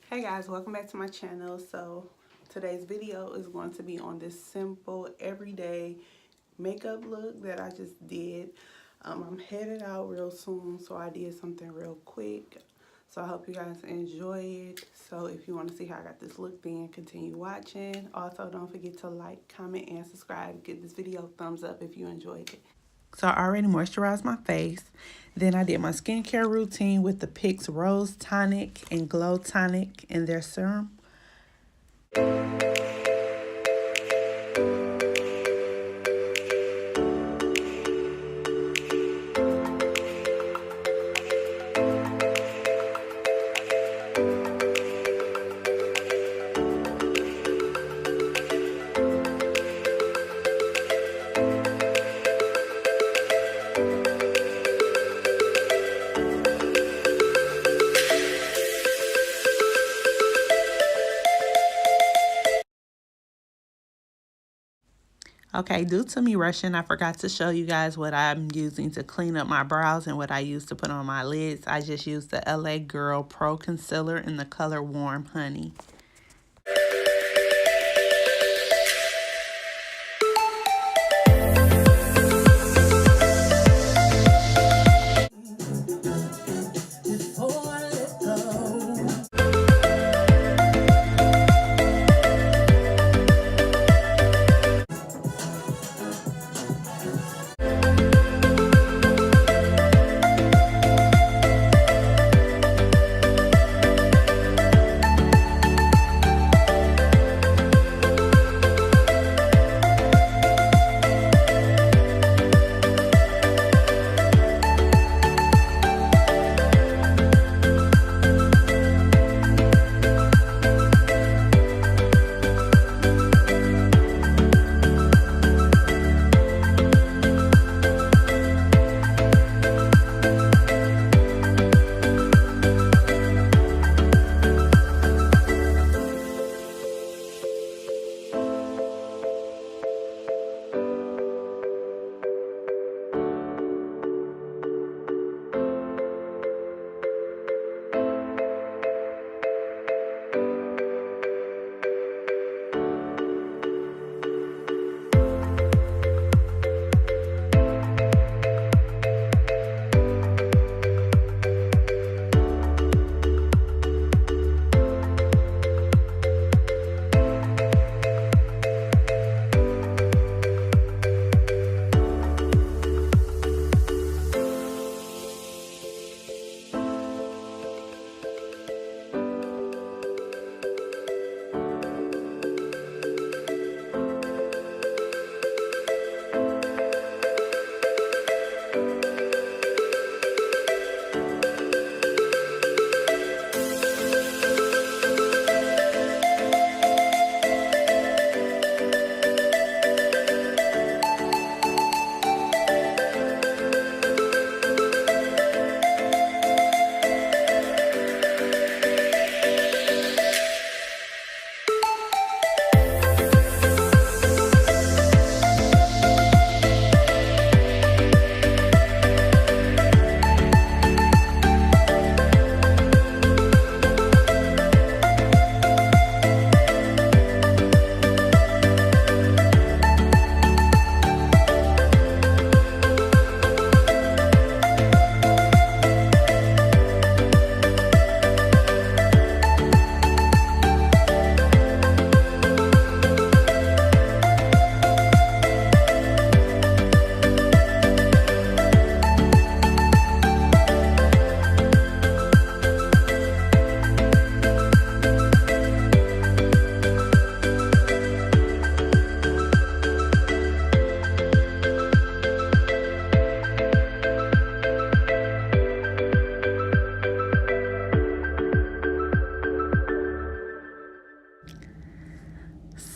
Hey guys, welcome back to my channel. So today's video is going to be on this simple everyday makeup look that I just did. I'm headed out real soon, so I did something real quick. So I hope you guys enjoy it. So if you want to see how I got this look, then continue watching. Also, don't forget to like, comment, and subscribe. Give this video a thumbs up if you enjoyed it. So I already moisturized my face. Then I did my skincare routine with the PYX Rose Tonic and Glow Tonic in their serum. Okay, due to me rushing, I forgot to show you guys what I'm using to clean up my brows and what I use to put on my lids. I just used the LA Girl Pro Concealer in the color Warm Honey.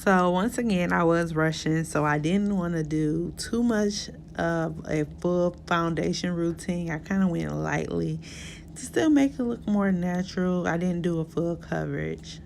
So once again, I was rushing, so I didn't want to do too much of a full foundation routine. I kind of went lightly to still make it look more natural. I didn't do a full coverage.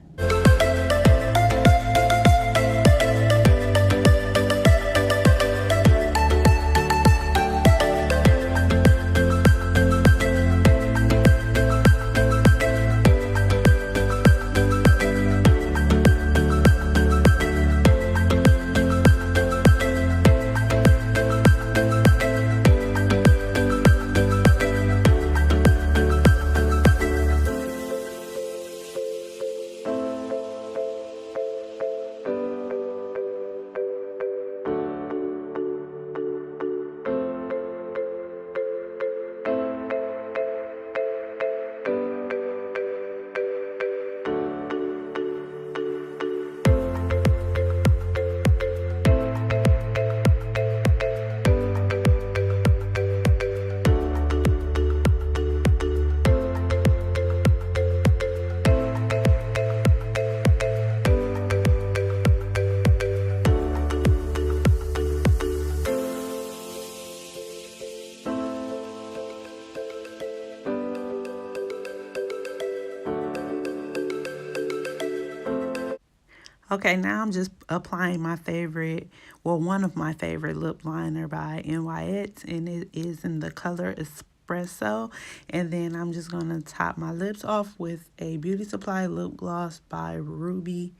Okay, now I'm just applying my favorite, well, one of my favorite lip liner by NYX, and it is in the color Espresso. And then I'm just going to top my lips off with a Beauty Supply lip gloss by Ruby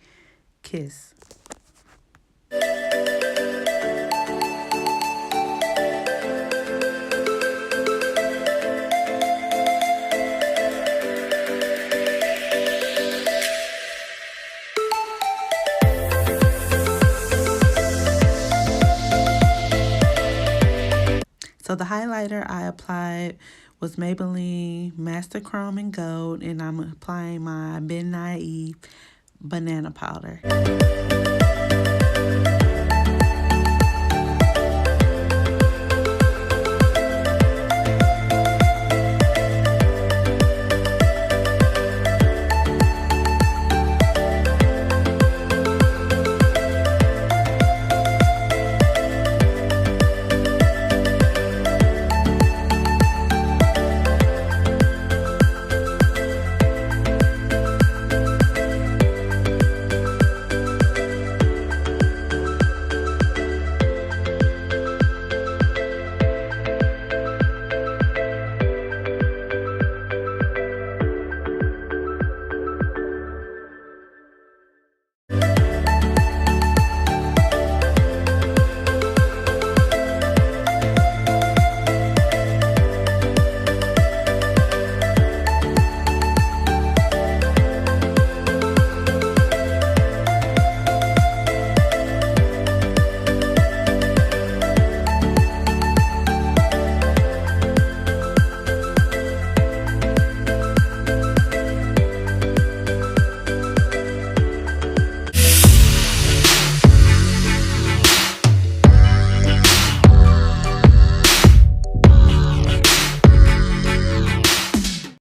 Kiss. So the highlighter I applied was Maybelline Master Chrome in Gold, and I'm applying my Ben Naive Banana Powder.